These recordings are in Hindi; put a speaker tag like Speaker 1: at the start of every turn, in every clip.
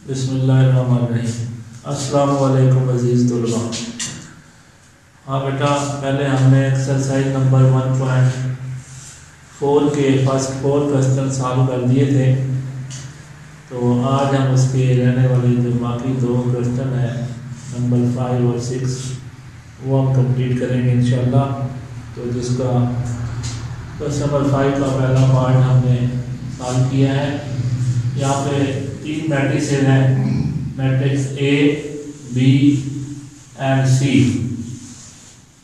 Speaker 1: बिस्मिल्लाहिर्रहमानिर्रहीम। अस्सलाम वालेकुम अज़ीज़ तुलबा। हाँ बेटा, पहले हमने एक्सरसाइज नंबर 1.4 के फर्स्ट 4 क्वेश्चन सॉल्व कर दिए थे। तो आज हम उसके रहने वाले जो बाकी 2 क्वेश्चन हैं नंबर 5 और 6 वो हम कंप्लीट करेंगे इंशाल्लाह। तो जिसका क्वेश्चन नंबर 5 का पहला पार्ट हमने सॉल्व किया है। यहाँ पे 3 मैट्रिसेस हैं, matrix a, b and c,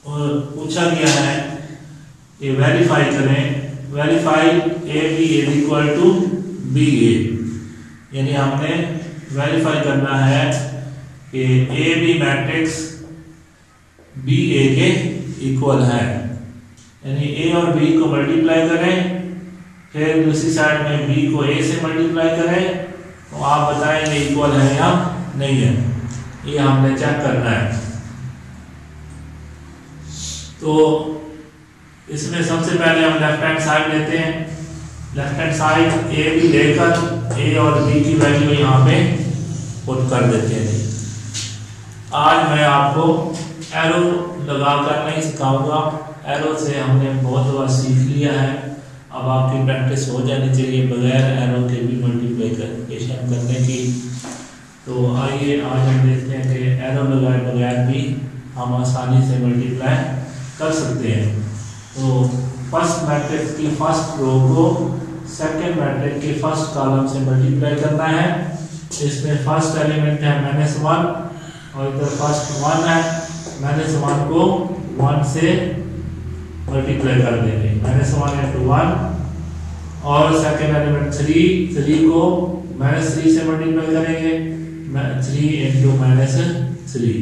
Speaker 1: और पूछा गया है कि वेरीफाई करें, verify a b is equal to b a. यानी हमने वेरीफाई करना है कि ए बी मैट्रिक्स बी ए के इक्वल है। यानी ए और बी को मल्टीप्लाई करें, फिर दूसरी साइड में बी को ए से मल्टीप्लाई करें, तो आप बताएंगे इक्वल है या नहीं है। ये हमने चेक करना है। तो इसमें सबसे पहले हम लेफ्ट हैंड साइड लेते हैं। Left hand side A B लेकर ए और बी की वैल्यू यहाँ पे पुट कर देते हैं। आज मैं आपको एरो लगाकर नहीं सिखाऊंगा, एरो से हमने बहुत बार सीख लिया है। अब आपकी प्रैक्टिस हो जानी चाहिए बगैर एरो के भी मल्टीप्लिकेशन करने की। तो आइए आज हम देखते हैं कि एरो लगाए बगैर भी हम आसानी से मल्टीप्लाई कर सकते हैं। तो फर्स्ट मैट्रिक्स की फर्स्ट रो को सेकंड मैट्रिक्स के फर्स्ट कॉलम से मल्टीप्लाई करना है। इसमें फर्स्ट एलिमेंट है -1 और इधर फर्स्ट 1 है। -1 को 1 से मल्टीप्लाई कर देंगे, -1 into 1, और सेकेंड एलिमेंट 3 को -3 से मल्टीप्लाई करेंगे, 3 into -3।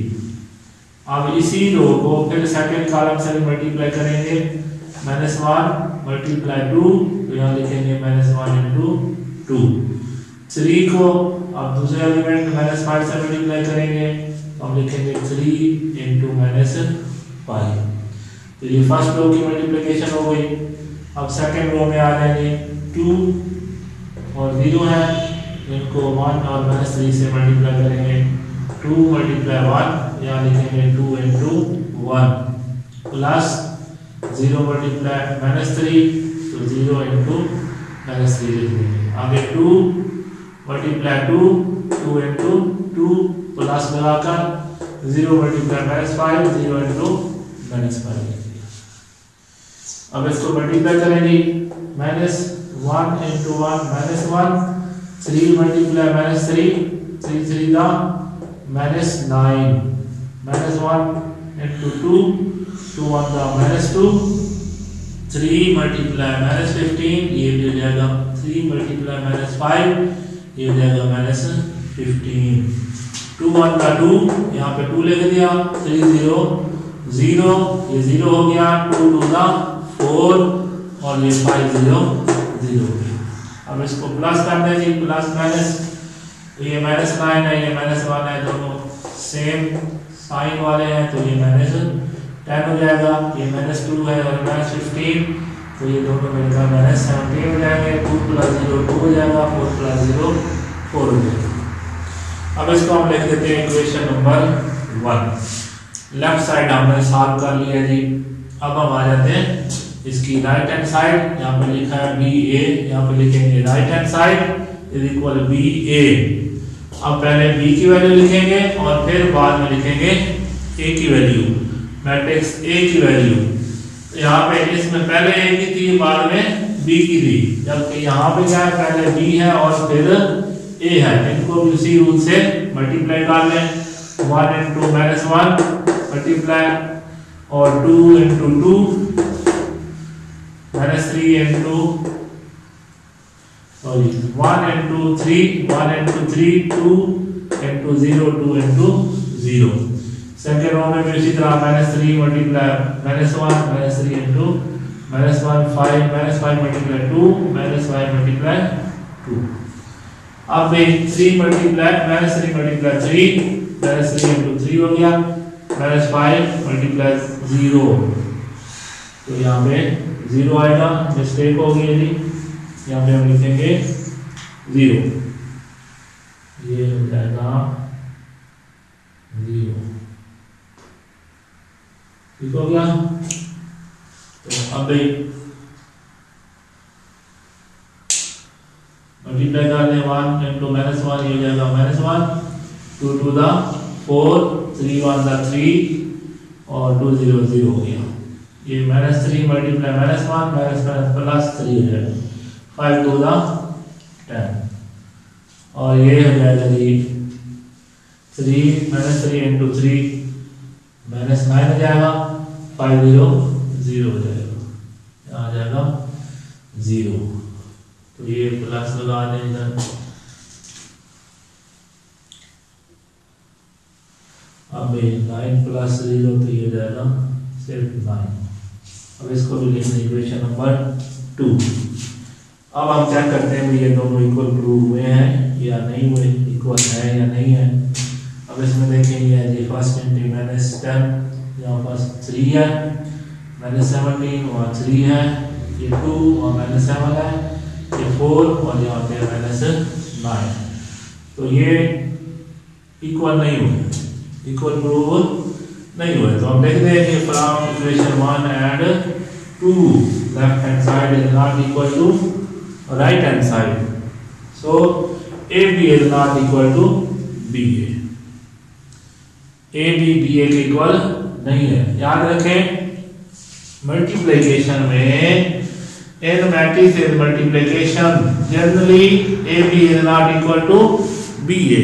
Speaker 1: अब इसी रो को फिर सेकेंड कॉलम से मल्टीप्लाई करेंगे, -1 × 2, तो यहाँ लिखेंगे -1 into 2। 3 को अब दूसरे एलिमेंट -5 से मल्टीप्लाई करेंगे, तो हम लिखेंगे 3 into -5। तो ये फर्स्ट रो की मल्टीप्लिकेशन हो गई। अब सेकंड रो में आ जाएंगे, 2 और 0 है, इनको 1 और -3 से मल्टीप्लाई करेंगे, 2 × 1, यहाँ लिखेंगे 2 into 1 प्लस 0 × -3, तो 0 into -3 लिख देंगे। आगे 2 × 2, 2 into 2 प्लस लगाकर 0 × -5, 0 into -5। अब इसको मल्टीप्लाई करेंगे, -1 into 1 -1, 3 × -3, 3 3 का -9, -1 into 2, 2 1 का -2, 3 × -15, ये भी हो जाएगा 3 × -5, ये हो जाएगा -15। 2 1 का 2, यहाँ पे 2 लिख दिया, 3 0 0, ये 0 हो गया, 2 2 का 4, और ये 5 0 0। अब इसको प्लस कर देंगे, प्लस माइनस, तो ये -9 है, ये -1 है, दोनों सेम साइन वाले हैं, तो ये -10 हो जाएगा। ये -2 है और -15, तो ये दोनों मिलकर -17 हो जाएंगे। 2 + 0 2 हो जाएगा, 4 + 0 4 हो जाएगा। अब इसको हम लिख देते हैं इक्वेशन नंबर 1। लेफ्ट साइड हमने सॉल्व कर लिया जी। अब हम आ जाते हैं इसकी राइट हैंड साइड। यहाँ पे लिखा है बी ए, यहाँ पे लिखेंगे right hand side is equal b a. अब पहले बी की वैल्यू लिखेंगे और फिर बाद में लिखेंगे ए की वैल्यू, मैट्रिक्स ए की वैल्यू। यहाँ पे इसमें पहले ए की थी, बाद में बी की थी, जबकि यहाँ पे क्या है, पहले बी है और फिर ए है। इनको भी उसी रूल से मल्टीप्लाई कर लें, 1 into -1 मल्टीप्लाई, और 2 into 2, -3 into 1 into 3, 1 into 3, 2 into 0, 2 into 0। Second row में भी इसी तरह -3 मल्टीप्लाई -1, -3 into -1, 5 मल्टीप्लाई 2, -5 मल्टीप्लाई 2। अब 3 मल्टीप्लाई -3 मल्टीप्लाई 3, -3 into 3 हो गया, -5 मल्टीप्लाई 0, तो यहाँ पे 0 आएगा, मिस्टेक हो गई जी, यहाँ पे हम लिखेंगे 0। ये हो जाएगा 0। ठीक हो गया। तो अब मल्टीप्लाई कर लें 1 इंटू -1, ये हो जाएगा -1, 2 टू द 4, 3 1 द 3 और 2 0 0 हो गया। ये -3 मल्टीप्लाई -1 +3 हो जाएगा, 5 2 द 10 और ये हो जाएगा जी 3 -3 इंटू 3 -9 हो जाएगा, 5 0 0 हो जाएगा, यहाँ आ जाएगा 0। तो ये प्लस लगा दें इधर। अब 9 + 0 तो ये हो जाएगा सिर्फ 9। अब इसको भी लिख दें इक्वेशन नंबर 2। अब हम चेक करते हैं ये दोनों इक्वल प्रूव हुए हैं या नहीं हुए, इक्वल है या नहीं है। अब इसमें देखेंगे जी फर्स्ट इंटू -10, यहाँ पर 3 है, -17 वहाँ 3 है, ये 2 और -7 है, ये 4 और यहाँ पे -9। तो ये इक्वल नहीं हुए, इक्वल प्रूव नहीं हुए। तो हम देखते हैं कि from equation 1 and 2 left hand side is not equal to right hand side, so AB is not equal to BA। AB BA के इक्वल नहीं है। याद रखें मल्टीप्लिकेशन में in matrices multiplication generally AB is not equal to BA।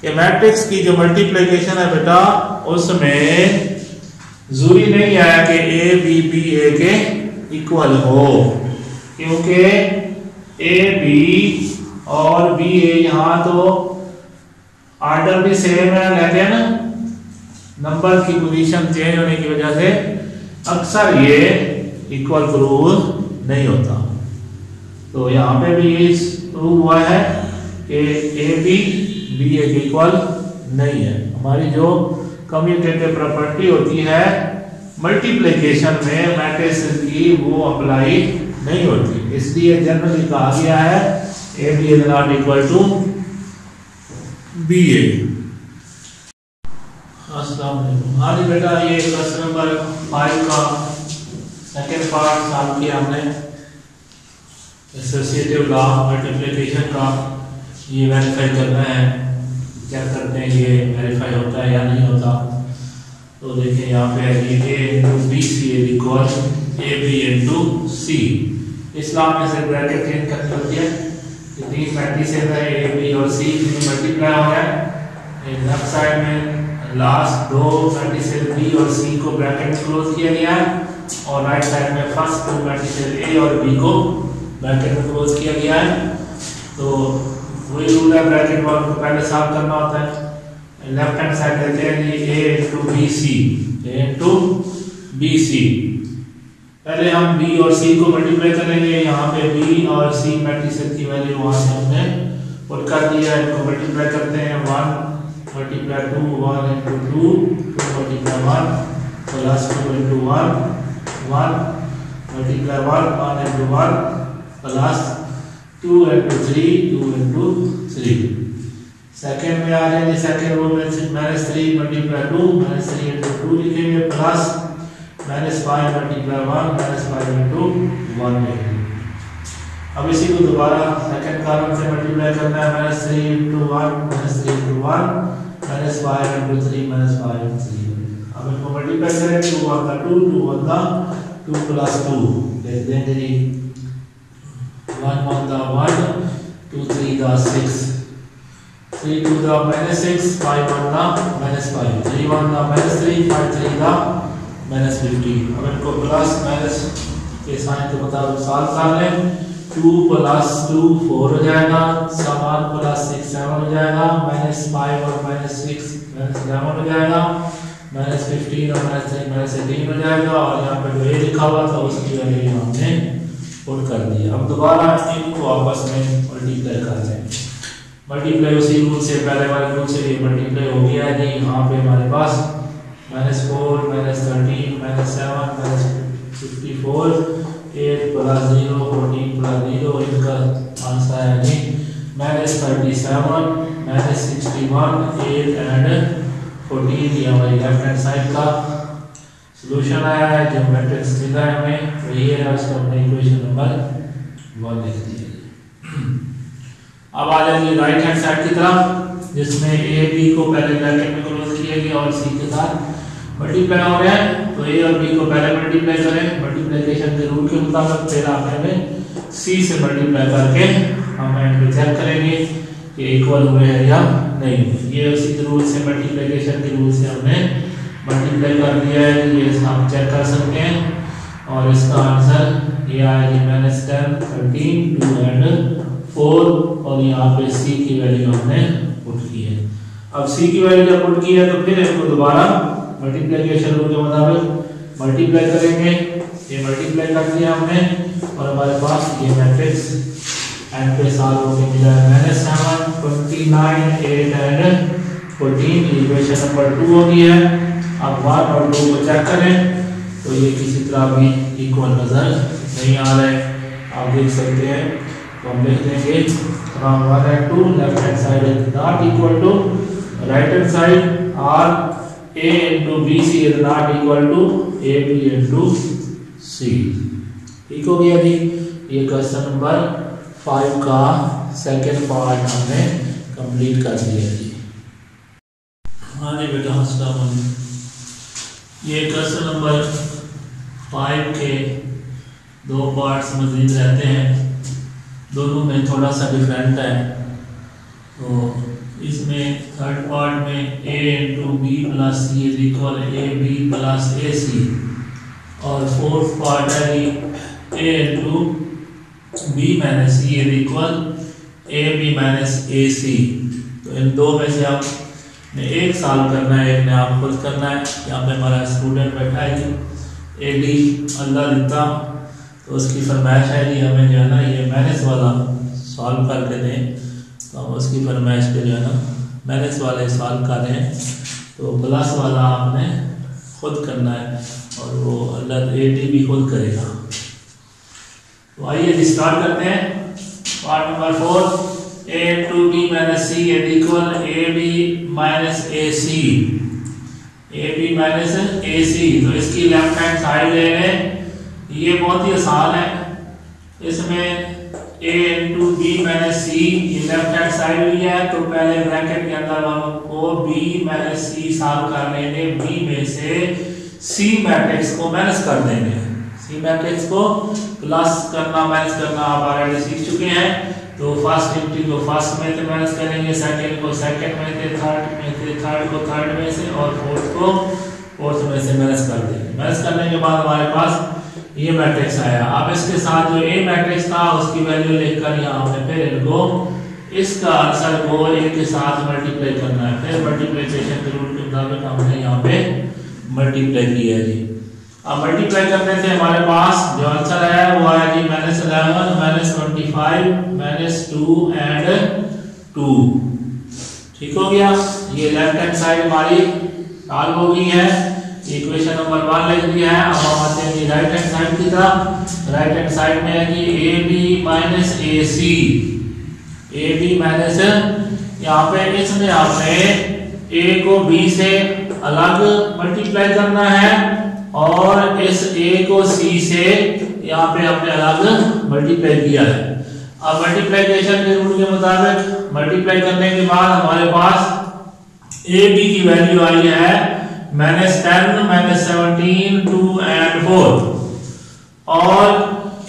Speaker 1: ये मैट्रिक्स की जो मल्टीप्लिकेशन है बेटा उसमें जरूरी नहीं है कि A B BA के इक्वल हो, क्योंकि AB और BA यहाँ तो ऑर्डर भी सेम है, लेकिन नंबर की पोजीशन चेंज होने की वजह से अक्सर ये इक्वल प्रूव नहीं होता। तो यहाँ पे भी ये प्रूव हुआ है कि AB BA के इक्वल नहीं है। हमारी जो कम्यूटेटिव प्रॉपर्टी होती है मल्टीप्लिकेशन में मैट्रिसेस की वो अप्लाई नहीं होती, इसलिए जनरली कहा गया है AB is not equal to BA। अस्सलाम वालेकुम। हाँ जी बेटा, ये क्वेश्चन नंबर 5 का सेकेंड पार्ट सॉल्व किया हमने। एसोसिएटिव लॉ मल्टीप्लिकेशन का ये वेरीफाई करना है, क्या करते हैं ये वेरीफाई होता है या नहीं होता। तो देखिए यहाँ पे A into B C equal AB into C। इस लॉ में से ब्रैकेट चेंज करनी होती है, तीन मैट्रिसेस है A B और C मल्टीप्लाई हो गया है। लेफ्ट साइड में लास्ट दो मैट्रिसेस B और C को ब्रैकेट में क्लोज किया गया है, और राइट साइड में फर्स्ट टू मैट्रिसेस A और B को ब्रैकेट में क्लोज किया गया है। तो वही रूल है, ब्रैकेट वन को पहले सॉल्व करना होता है। लेफ्ट हैंड साइड लेते हैं जी A इंटू बी सी। पहले हम B और C को मल्टीप्लाई करेंगे, यहाँ पे B और C मैट्रिसेस की वैल्यू वहाँ से हमने पुट कर दिया है, इनको मल्टीप्लाई करते हैं। 1 multiply 2 1 into 2 2 multiply 1 plus 2 into 1 1 multiply 1 into 1 plus 2 into 3 2 into 3। Second में आ जाएंगे, सेकेंड रो में -3 मल्टीप्लाई 2 -3 इंटू 2 लिखेंगे, प्लस -5 मल्टीप्लाई 1 -5 इंटू 1 लिखेंगे। अब इसी को दोबारा सेकेंड कॉलम से मल्टीप्लाई करना है, -3 इंटू 1 -3 इंटू 1 -5 इंटू 3 -5 इंटू 3। अब इनको मल्टीप्लाई करेंगे, 2 1 का 2 2 1 का 2 प्लस 2 लिख देंगे जी। 1 1 का 1 2 3 का 6 3 2 का -6 5 1 का -5 3 1 का -3 5 3 का -15। अब इनको प्लस माइनस के साइन के मुताबिक सॉल्व कर लें। 2 + 2 4 हो जाएगा, 7 + 6 7 हो जाएगा, -5 और -6 -11 हो जाएगा, -15 और -3 -18 हो जाएगा, और यहाँ पे जो ये लिखा हुआ था उसकी वैल्यू हमने पुट कर दी। अब दोबारा इनको आपस में मल्टीप्लाई कर लें। मल्टीप्लाई उसी रूल से, पहले वाले रूल से ये मल्टीप्लाई हो गया है जी। यहाँ पे हमारे पास -4 -13 -7 -54 8 + 0 14 + 0 इनका आंसर है जी -37 -61 8 एंड 14 ये हमारी लेफ्ट हैंड साइड का सॉल्यूशन आया है। जो मैट्रिक्स मिला है हमें वही है, उसको हमने इक्वेशन नंबर 1 लिख दिया। अब आ जाइए राइट हैंड साइड की तरफ, जिसमें ए बी को पहले ब्रैकेट में क्लोज किया गया और सी के साथ मल्टीप्लाई हो रहा है। तो ए और बी को पहले मल्टीप्लाई करें मल्टीप्लिकेशन के रूल के मुताबिक, फिर आप हमें सी से मल्टीप्लाई करके हम एंड पे चेक करेंगे कि इक्वल हुए हैं या नहीं। ये उसी के रूल से मल्टीप्लिकेशन के रूल से हमने मल्टीप्लाई कर दिया है, ये हम चेक कर सकते हैं। और इसका आंसर ये आएगी -10 13 2 एंड 4 और यहाँ पे सी की वैल्यू हमने पुट की है। अब सी की वैल्यू जब पुट की है तो फिर इसको दोबारा मल्टीप्लिकेशन रूल के मुताबिक मल्टीप्लाई करेंगे। ये मल्टीप्लाई कर दिया हमने और हमारे पास ये मैट्रिक्स एंड पे सॉल्व होके मिला है -7 29 8 एंड 14 इक्वेशन नंबर 2 हो गई है। अब 1 और 2 को चेक करें तो ये किसी तरह भी इक्वल नजर नहीं आ रहा है, आप देख सकते हैं। तो हम लिख देंगे from 1 and 2 left hand side is not equal to right hand side और a into bc is not equal to ab into c। ठीक हो गया जी। ये क्वेश्चन नंबर 5 का सेकंड पार्ट हमने कंप्लीट कर दिया जी। हाँ जी बेटा, अस्सलाम वालेकुम। ये क्वेश्चन नंबर 5 के 2 पार्ट्स मजीद रहते हैं, दोनों में थोड़ा सा डिफरेंट है। तो इसमें थर्ड पार्ट में a into b plus c is equal a b plus a c, और फोर्थ पार्ट है a into b minus c is equal a b minus a c. तो इन दो में से आपने एक सॉल्व करना है, एक ने आप खुद करना है। यहाँ पे हमारा स्टूडेंट बैठा है जी ए डी अल्लाह दिता, तो उसकी फरमाइश है जी हमें जो है ना ये माइनस वाला सॉल्व करके दें। तो हम उसकी फरमाइश पे जो है ना माइनस वाले सॉल्व कर रहे हैं, तो प्लस वाला आपने खुद करना है और वो अल्लाह ए डी भी खुद करेगा। तो आइए जी स्टार्ट करते हैं। Part number 4 a into b minus c is equal ab minus ac। ab minus ac, तो इसकी लेफ्ट हैंड साइड ले लें। ये बहुत ही आसान है, इसमें a into b minus c ये लेफ्ट हैंड साइड भी है, तो पहले ब्रैकेट के अंदर हमको b minus c सॉल्व कर लेंगे। b में से c मैट्रिक्स को माइनस कर देंगे, c मैट्रिक्स को प्लस करना माइनस करना आप ऑलरेडी सीख चुके हैं। तो फर्स्ट इंटू को फर्स्ट में से माइनस करेंगे, सेकंड को सेकंड में से, थर्ड को थर्ड में से और फोर्थ को फोर्थ में से माइनस कर देंगे। माइनस करने के बाद हमारे पास ये मैट्रिक्स आया। अब इसके साथ जो ए मैट्रिक्स था उसकी वैल्यू लेकर यहाँ पे फिर इनको इसका आंसर को ए के साथ मल्टीप्लाई करना है। फिर मल्टीप्लिकेशन के रूल के मुताबिक हमने यहाँ पे मल्टीप्लाई किया है जी। अब मल्टीप्लाई करने से हमारे पास जो आंसर है वो आया जी -11 -25 -2 एंड 2। ठीक हो गया। ये लेफ्ट हैंड साइड हमारी सॉल्व हो गई है, इक्वेशन नंबर 1 लिख दिया है। अब हम आते हैं जी राइट हैंड साइड की तरफ। राइट हैंड साइड में है जी a b minus a c. A b minus, यहाँ पे इसमें आपने ए को बी से अलग मल्टीप्लाई करना है और इस a को c से यहाँ पे हमने अलग मल्टीप्लाई किया है। अब मल्टीप्लिकेशन के रूल के मुताबिक मल्टीप्लाई करने के बाद हमारे पास a b की वैल्यू आई है -10 -17 2 एंड 4, और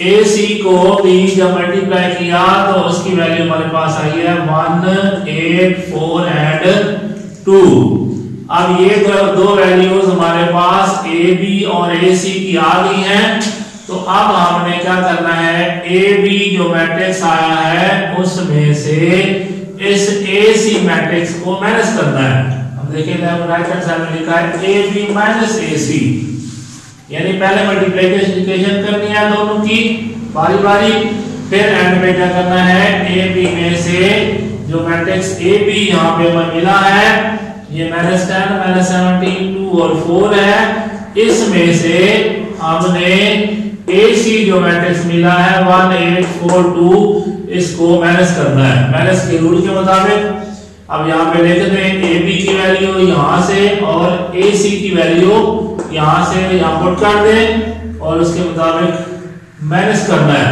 Speaker 1: a c को भी जब मल्टीप्लाई किया तो उसकी वैल्यू हमारे पास आई है 1 8 4 एंड 2। अब ये दो वैल्यूज हमारे पास ए बी और ए सी की आ गई हैं। तो अब हमने क्या करना है, ए बी जो मैट्रिक्स आया है उसमें से इस ए सी मैट्रिक्स को माइनस करना है। हम देखें राइट हैंड साइड में लिखा है ए बी माइनस ए सी, यानी पहले मल्टीप्लिकेशन करनी है दोनों की बारी बारी, फिर एंड में क्या करना है ए बी में से जो मैट्रिक्स ए बी यहाँ पे मिला है ये -10 -17 2 और 4 है, इसमें से हमने AC जो मैट्रिक्स मिला है 1 8 4 2 इसको माइनस करना है माइनस के रूल के मुताबिक। अब यहाँ पे लिख दें ए बी की वैल्यू यहाँ से और ए सी की वैल्यू यहाँ से यहाँ पुट कर दें और उसके मुताबिक माइनस करना है।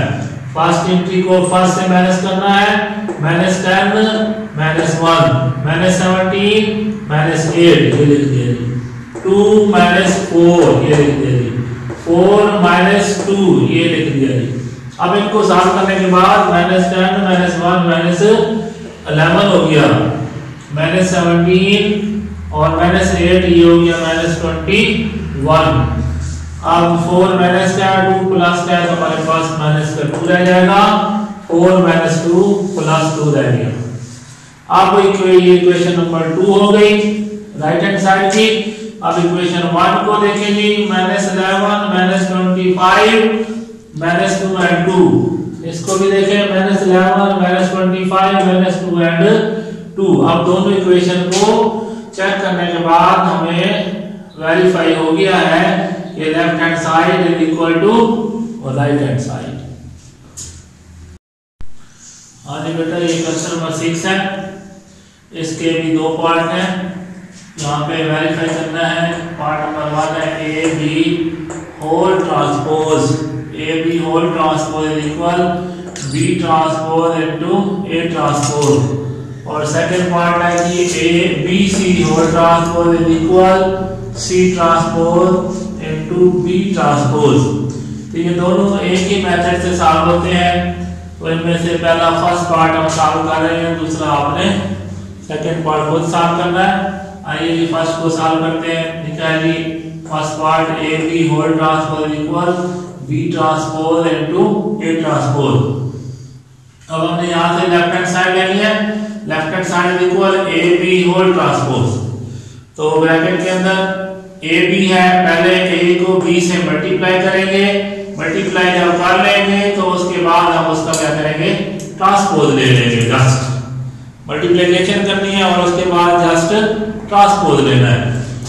Speaker 1: फर्स्ट एंट्री को फर्स्ट से माइनस करना है, -10 -1 -17 -8 ये लिख दिया जी, 2 -4 ये लिख दिया जी, 4 -2 ये लिख दिया जी। अब इनको सॉल्व करने के बाद -10 -1 -11 हो गया, -17 और -8 ये हो गया -21। अब 4 माइनस का 2 प्लस का तो हमारे पास माइनस का 2 रह जाएगा, 4 - 2 + 2 रह गया। अब इक्वेशन नंबर 2 हो गई राइट हैंड साइड की। अब इक्वेशन 1 को देखें जी, -11 -25 -2 and 2, इसको भी देखें -11 -25 -2 and 2। अब दोनों इक्वेशन को चेक करने के बाद हमें वेरीफाई हो गया है कि left hand side is equal to right hand side. हाँ जी बेटा, ये क्वेश्चन नंबर 6 है, इसके भी दो पार्ट हैं, यहाँ पे वेरीफाई करना है। पार्ट नंबर 1 है A B whole transpose, A B whole transpose is equal B transpose into A transpose, और सेकंड पार्ट है कि ए B C whole transpose is equal C transpose into B transpose. तो ये दोनों एक ही मेथड से सॉल्व होते हैं। तो इनमें से पहला फर्स्ट पार्ट हम सॉल्व कर रहे हैं, दूसरा आपने सेकंड पार्ट खुद सॉल्व करना है। आइए जी फर्स्ट को सॉल्व करते हैं। लिखा है जी first part a B whole transpose equal B transpose into A transpose. अब हमने यहां से लेफ्ट हैंड साइड लेनी है, left hand side equal a B whole transpose. तो ब्रैकेट के अंदर ए बी है, पहले ए को बी से मल्टीप्लाई करेंगे, मल्टीप्लाई जब कर लेंगे तो उसके बाद हम उसका क्या करेंगे, ट्रांसपोज ले लेंगे। जस्ट मल्टीप्लिकेशन करनी है और उसके बाद जस्ट ट्रांसपोज लेना है।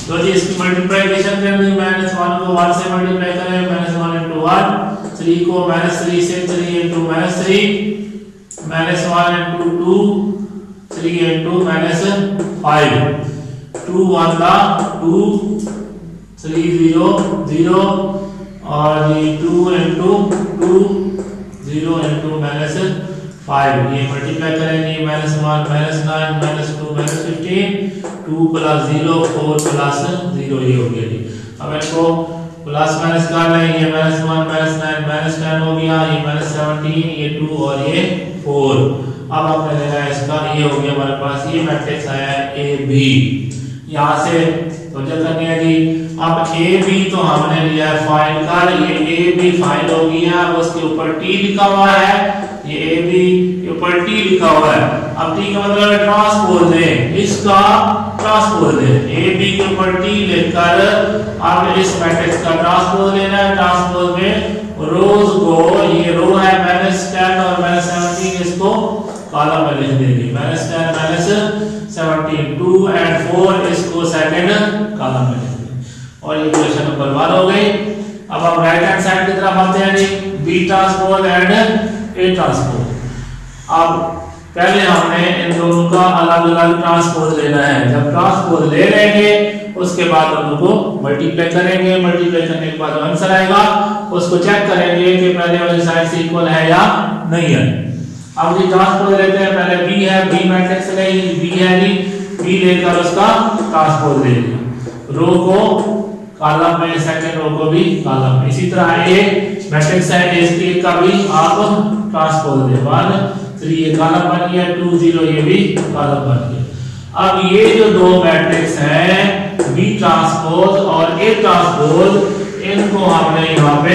Speaker 1: तो जी इसकी मल्टीप्लिकेशन करनी है, -1 को 1 से मल्टीप्लाई करें, -1 × 1, 3 को -3 से 3 × -3, -1 × 2, 3 × -5, 2 1 2, 3 0 0, और ये 2 × 2, 0 × -5, ये मल्टीप्लाई करेंगे, -1 -9 -2 -15, 2 + 0 4 + 0 ये हो गया जी। अब इसको प्लस माइनस कर लें, ये -1 -9 -10 हो गया, ये -17, ये 2 और ये 4। अब आपने लेना है इसका, ये हो गया हमारे पास, ये मैट्रिक्स आया है ए बी। यहाँ से तो जो करनी है जी, अब ए बी तो हमने लिया है फाइंड कर, ये ए बी फाइंड हो गया, उसके ऊपर टी लिखा हुआ है, ये ए बी के ऊपर टी लिखा हुआ है। अब टी का मतलब है ट्रांसपोज दें, इसका ट्रांसपोज दें, ए बी के ऊपर टी लिखकर अब इस मैट्रिक्स का ट्रांसपोज लेना है। ट्रांसपोज में रोज को, ये रो है -10 और -17, इसको कॉलम में लिख देंगे, -10 -17, 2 and 4 इसको सेकंड कॉलम में लिख देंगे, और ये इक्वेशन नंबर 1 हो गई। अब हम राइट हैंड साइड की तरफ आते हैं जी, b transpose and a transpose. अब पहले हमने इन दोनों का अलग-अलग ट्रांसपोज लेना है। जब ट्रांसपोज ले लेंगे उसके बाद दोनों को मल्टीप्लाई करेंगे, मल्टीप्लाई करने के बाद जो आंसर आएगा उसको चेक करेंगे कि पहले वाली साइड से इक्वल है या नहीं है। अब जी ट्रांसपोज लेते हैं, पहले बी है, बी मैट्रिक्स ले, बी है जी, बी लेकर उसका ट्रांसपोज ले लिया, रो को कॉलम में, सेकंड रो को भी कॉलम में। इसी तरह ए मैट्रिक्स है, इसके का भी आप ट्रांसपोज ले, 1 3 ये कॉलम बन गया, 2 0 ये भी कॉलम बन गया। अब ये जो दो मैट्रिक्स हैं बी ट्रांसपोज और ए ट्रांसपोज, इनको हमने यहाँ पे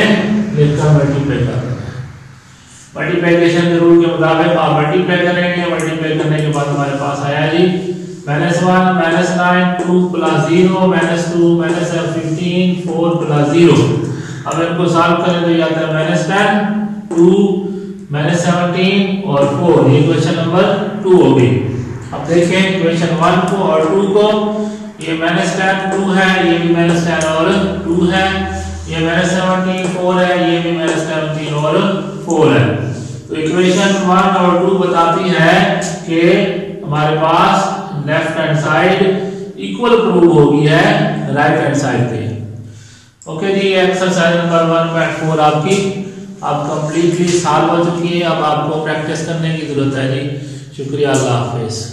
Speaker 1: लिखकर मल्टीप्लाई करना है। मल्टीप्लिकेशन के रूल के मुताबिक आप मल्टीप्लाई करेंगे, मल्टीप्लाई करने के बाद हमारे पास आया जी -1 -9 2 + 0 -2 -15 4 + 0। अब इनको सॉल्व करें तो ये आता है -10 2 -17 और 4, ये क्वेश्चन नंबर 2 हो गई। अब देखें क्वेश्चन 1 को और 2 को, ये -10 2 है, ये भी -10 और 2 है, ये -17 4 है, ये भी -17 और 4 है। तो तो इक्वेशन 1 और 2 बताती है कि हमारे पास left hand side equal prove होगी है राइट हैंड साइड पे। ओके जी, एक्सरसाइज नंबर 1.4 आपकी अब कंप्लीटली सॉल्व हो चुकी है। अब आपको प्रैक्टिस करने की जरूरत है जी। शुक्रिया, अल्लाह हाफिज।